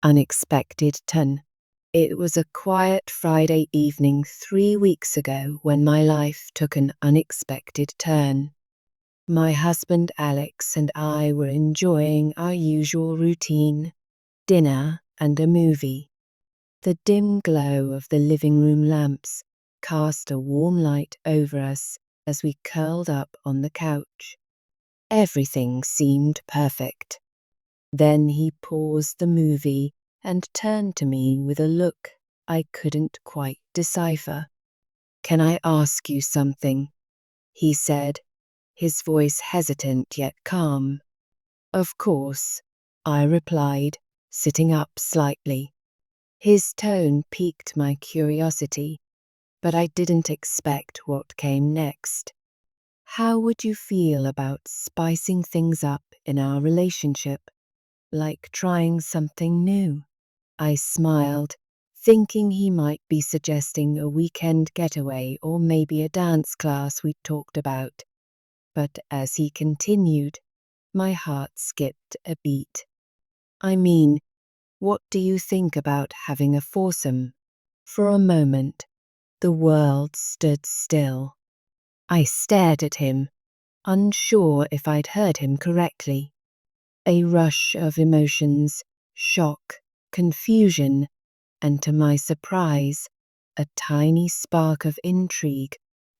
Unexpected turn. It was a quiet Friday evening 3 weeks ago when my life took an unexpected turn. My husband Alex and I were enjoying our usual routine, dinner and a movie. The dim glow of the living room lamps cast a warm light over us as we curled up on the couch. Everything seemed perfect. Then he paused the movie and turned to me with a look I couldn't quite decipher. "Can I ask you something?" he said, his voice hesitant yet calm. "Of course," I replied, sitting up slightly. His tone piqued my curiosity, but I didn't expect what came next. "How would you feel about spicing things up in our relationship? Like trying something new?" I smiled, thinking he might be suggesting a weekend getaway or maybe a dance class we'd talked about. But as he continued, my heart skipped a beat. "I mean, what do you think about having a foursome?" For a moment, the world stood still. I stared at him, unsure if I'd heard him correctly. A rush of emotions, shock, confusion, and to my surprise, a tiny spark of intrigue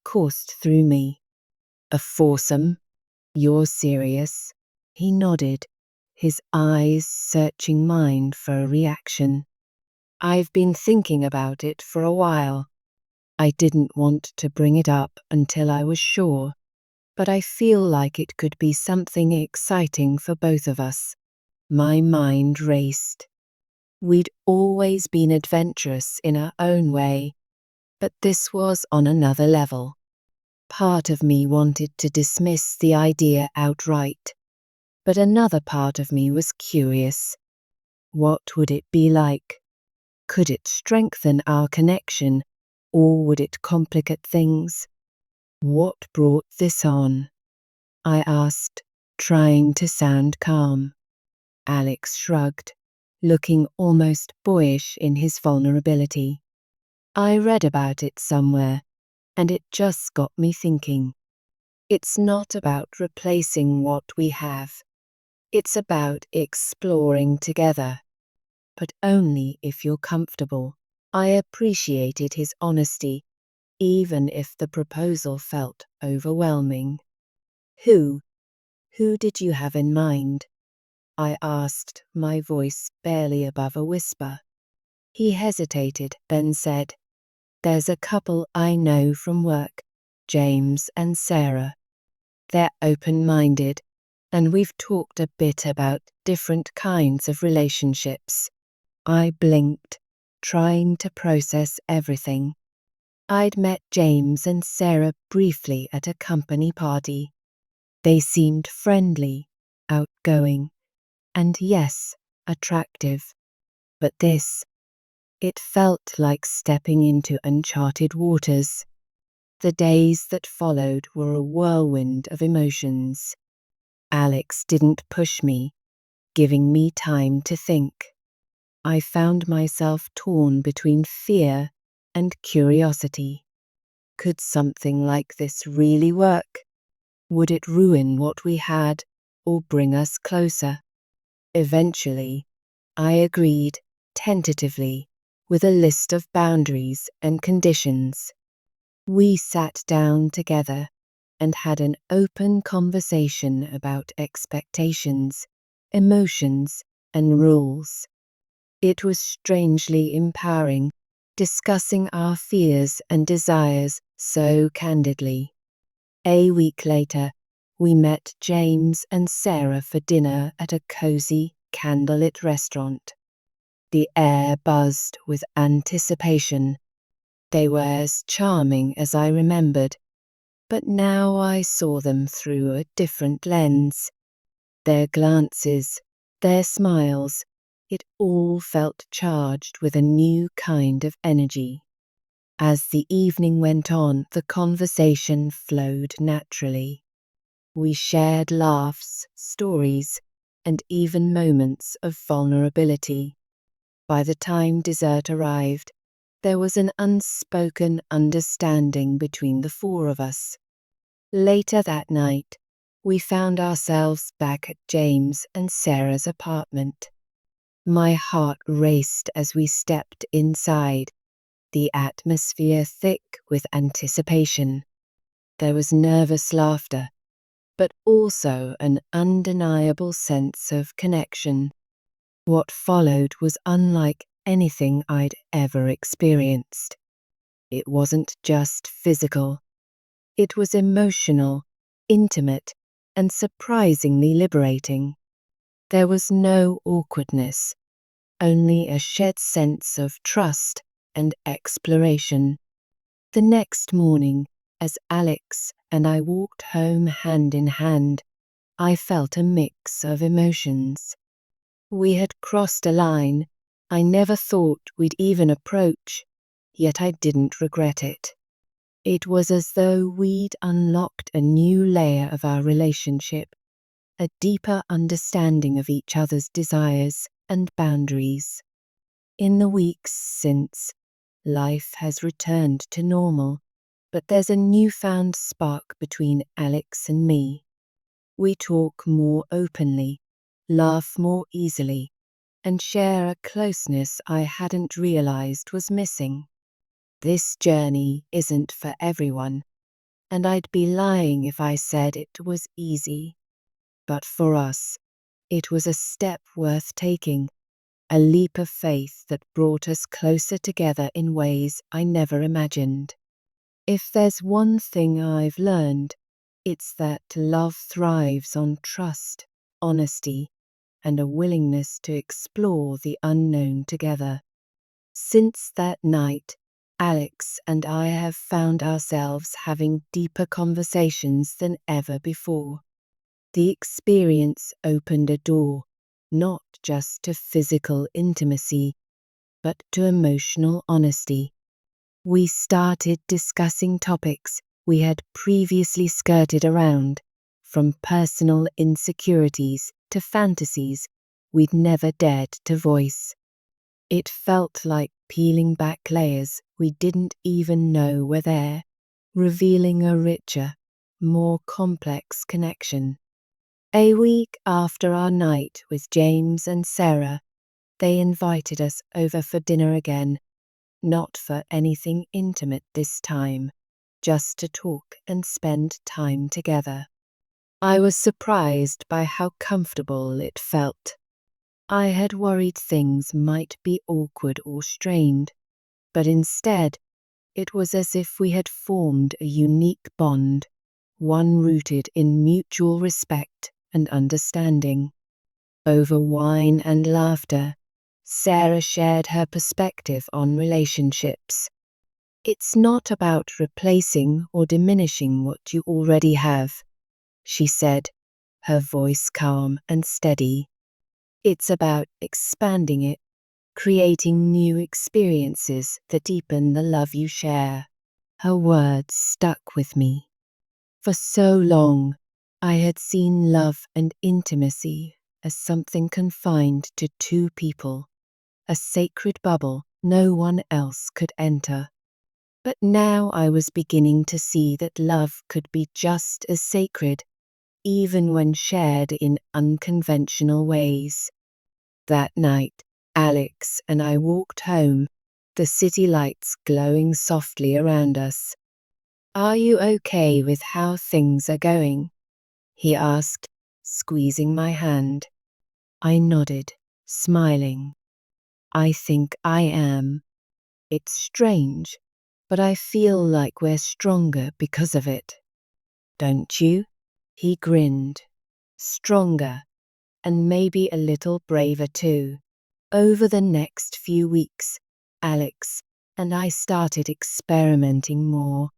coursed through me. "A foursome? You're serious?" He nodded, his eyes searching mine for a reaction. "I've been thinking about it for a while. I didn't want to bring it up until I was sure, but I feel like it could be something exciting for both of us." My mind raced. We'd always been adventurous in our own way, but this was on another level. Part of me wanted to dismiss the idea outright, but another part of me was curious. What would it be like? Could it strengthen our connection, or would it complicate things? "What brought this on?" I asked, trying to sound calm. Alex shrugged, looking almost boyish in his vulnerability. "I read about it somewhere, and it just got me thinking. It's not about replacing what we have. It's about exploring together, but only if you're comfortable." I appreciated his honesty, even if the proposal felt overwhelming. Who did you have in mind?" I asked, my voice barely above a whisper. He hesitated, then said, "There's a couple I know from work, James and Sarah. They're open-minded, and we've talked a bit about different kinds of relationships." I blinked, trying to process everything. I'd met James and Sarah briefly at a company party. They seemed friendly, outgoing, and yes, attractive. But this, it felt like stepping into uncharted waters. The days that followed were a whirlwind of emotions. Alex didn't push me, giving me time to think. I found myself torn between fear and curiosity. Could something like this really work? Would it ruin what we had or bring us closer? Eventually, I agreed, tentatively, with a list of boundaries and conditions. We sat down together and had an open conversation about expectations, emotions, and rules. It was strangely empowering, discussing our fears and desires so candidly. A week later, we met James and Sarah for dinner at a cozy, candlelit restaurant. The air buzzed with anticipation. They were as charming as I remembered, but now I saw them through a different lens. Their glances, their smiles, it all felt charged with a new kind of energy. As the evening went on, the conversation flowed naturally. We shared laughs, stories, and even moments of vulnerability. By the time dessert arrived, there was an unspoken understanding between the four of us. Later that night, we found ourselves back at James and Sarah's apartment. My heart raced as we stepped inside, the atmosphere thick with anticipation. There was nervous laughter, but also an undeniable sense of connection. What followed was unlike anything I'd ever experienced. It wasn't just physical. It was emotional, intimate, and surprisingly liberating. There was no awkwardness, only a shared sense of trust and exploration. The next morning, as Alex and I walked home hand in hand, I felt a mix of emotions. We had crossed a line I never thought we'd even approach, yet I didn't regret it. It was as though we'd unlocked a new layer of our relationship, a deeper understanding of each other's desires and boundaries. In the weeks since, life has returned to normal, but there's a newfound spark between Alex and me. We talk more openly, laugh more easily, and share a closeness I hadn't realized was missing. This journey isn't for everyone, and I'd be lying if I said it was easy. But for us, it was a step worth taking, a leap of faith that brought us closer together in ways I never imagined. If there's one thing I've learned, it's that love thrives on trust, honesty, and a willingness to explore the unknown together. Since that night, Alex and I have found ourselves having deeper conversations than ever before. The experience opened a door, not just to physical intimacy, but to emotional honesty. We started discussing topics we had previously skirted around, from personal insecurities to fantasies we'd never dared to voice. It felt like peeling back layers we didn't even know were there, revealing a richer, more complex connection. A week after our night with James and Sarah, they invited us over for dinner again, not for anything intimate this time, just to talk and spend time together. I was surprised by how comfortable it felt. I had worried things might be awkward or strained, but instead, it was as if we had formed a unique bond, one rooted in mutual respect and understanding. Over wine and laughter, Sarah shared her perspective on relationships. It's not about replacing or diminishing what you already have, she said, her voice calm and steady. It's about expanding it, creating new experiences that deepen the love you share. Her words stuck with me. For so long, I had seen love and intimacy as something confined to two people, a sacred bubble no one else could enter. But now I was beginning to see that love could be just as sacred, even when shared in unconventional ways. That night, Alex and I walked home, the city lights glowing softly around us. "Are you okay with how things are going?" he asked, squeezing my hand. I nodded, smiling. "I think I am. It's strange, but I feel like we're stronger because of it." "Don't you?" He grinned. "Stronger, and maybe a little braver too." Over the next few weeks, Alex and I started experimenting more,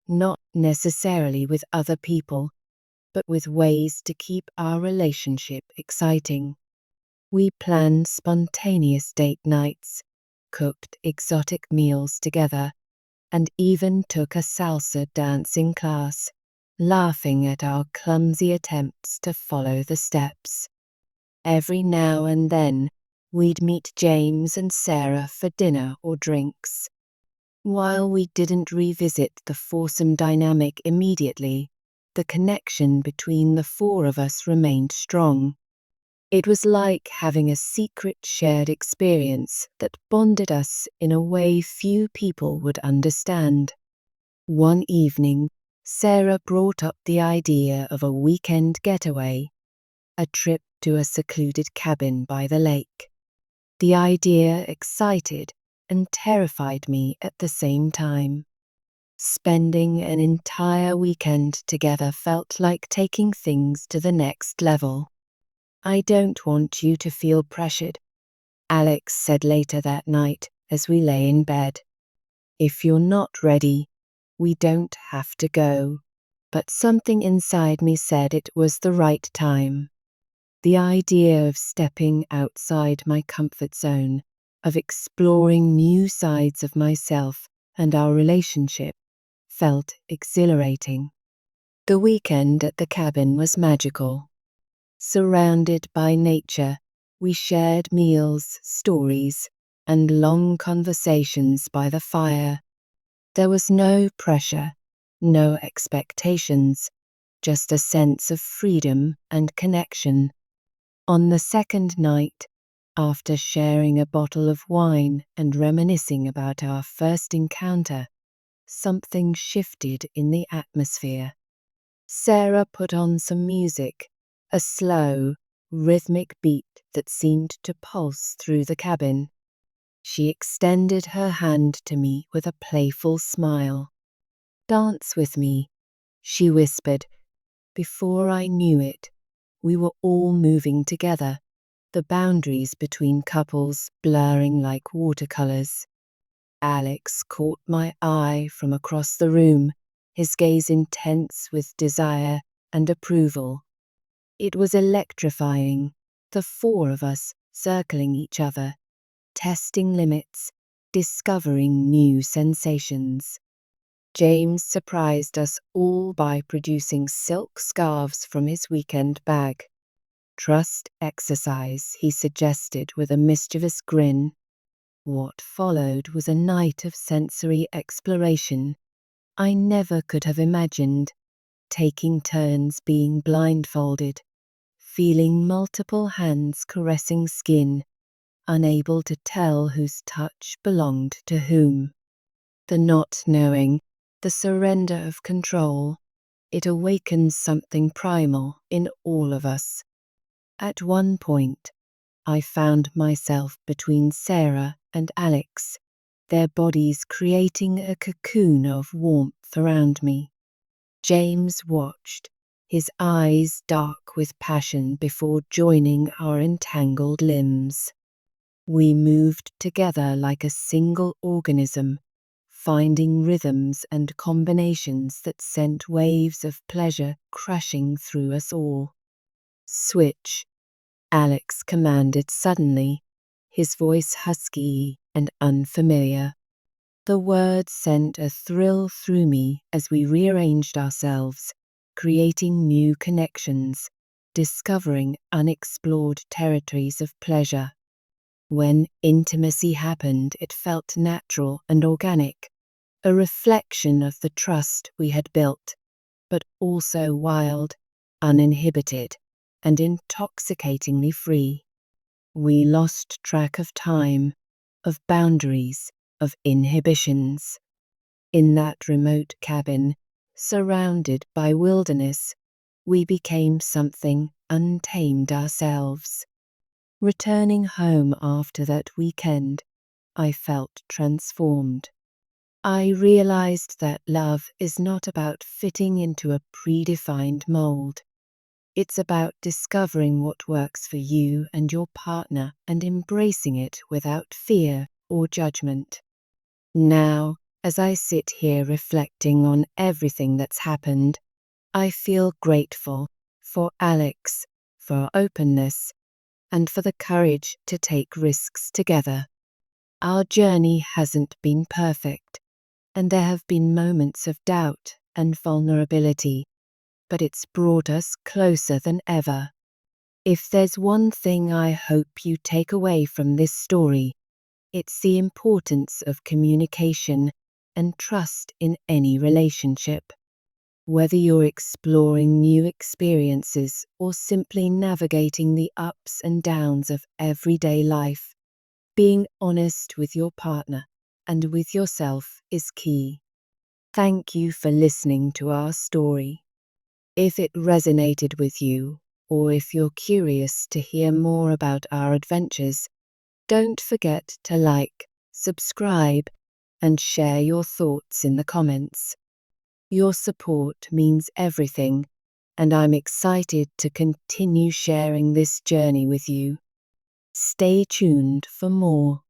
not necessarily with other people, but with ways to keep our relationship exciting. We planned spontaneous date nights, cooked exotic meals together, and even took a salsa dancing class, laughing at our clumsy attempts to follow the steps. Every now and then, We'd meet James and Sarah for dinner or drinks. While we didn't revisit the foursome dynamic immediately, the connection between the four of us remained strong. It was like having a secret shared experience that bonded us in a way few people would understand. One evening, Sarah brought up the idea of a weekend getaway, a trip to a secluded cabin by the lake. The idea excited and terrified me at the same time. Spending an entire weekend together felt like taking things to the next level. "I don't want you to feel pressured," Alex said later that night as we lay in bed. "If you're not ready, we don't have to go." But something inside me said it was the right time. The idea of stepping outside my comfort zone, of exploring new sides of myself and our relationship, felt exhilarating. The weekend at the cabin was magical. Surrounded by nature, we shared meals, stories, and long conversations by the fire. There was no pressure, no expectations, just a sense of freedom and connection. On the second night, after sharing a bottle of wine and reminiscing about our first encounter, something shifted in the atmosphere. Sarah put on some music, a slow, rhythmic beat that seemed to pulse through the cabin. She extended her hand to me with a playful smile. "Dance with me," she whispered. Before I knew it, we were all moving together, the boundaries between couples blurring like watercolors. Alex caught my eye from across the room, his gaze intense with desire and approval. It was electrifying, the four of us circling each other, testing limits, discovering new sensations. James surprised us all by producing silk scarves from his weekend bag. "Trust exercise," he suggested with a mischievous grin. What followed was a night of sensory exploration I never could have imagined, taking turns being blindfolded, feeling multiple hands caressing skin, unable to tell whose touch belonged to whom. The not knowing, the surrender of control, it awakens something primal in all of us. At one point, I found myself between Sarah and Alex, their bodies creating a cocoon of warmth around me. James watched, his eyes dark with passion before joining our entangled limbs. We moved together like a single organism, finding rhythms and combinations that sent waves of pleasure crashing through us all. "Switch," Alex commanded suddenly, his voice husky and unfamiliar. The word sent a thrill through me as we rearranged ourselves, creating new connections, discovering unexplored territories of pleasure. When intimacy happened, it felt natural and organic, a reflection of the trust we had built, but also wild, uninhibited, and intoxicatingly free. We lost track of time, of boundaries, of inhibitions. In that remote cabin, surrounded by wilderness, we became something untamed ourselves. Returning home after that weekend, I felt transformed. I realized that love is not about fitting into a predefined mold. It's about discovering what works for you and your partner and embracing it without fear or judgment. Now, as I sit here reflecting on everything that's happened, I feel grateful for Alex, for openness, and for the courage to take risks together. Our journey hasn't been perfect, and there have been moments of doubt and vulnerability, but it's brought us closer than ever. If there's one thing I hope you take away from this story, it's the importance of communication and trust in any relationship. Whether you're exploring new experiences or simply navigating the ups and downs of everyday life, being honest with your partner and with yourself is key. Thank you for listening to our story. If it resonated with you, or if you're curious to hear more about our adventures, don't forget to like, subscribe, and share your thoughts in the comments. Your support means everything, and I'm excited to continue sharing this journey with you. Stay tuned for more.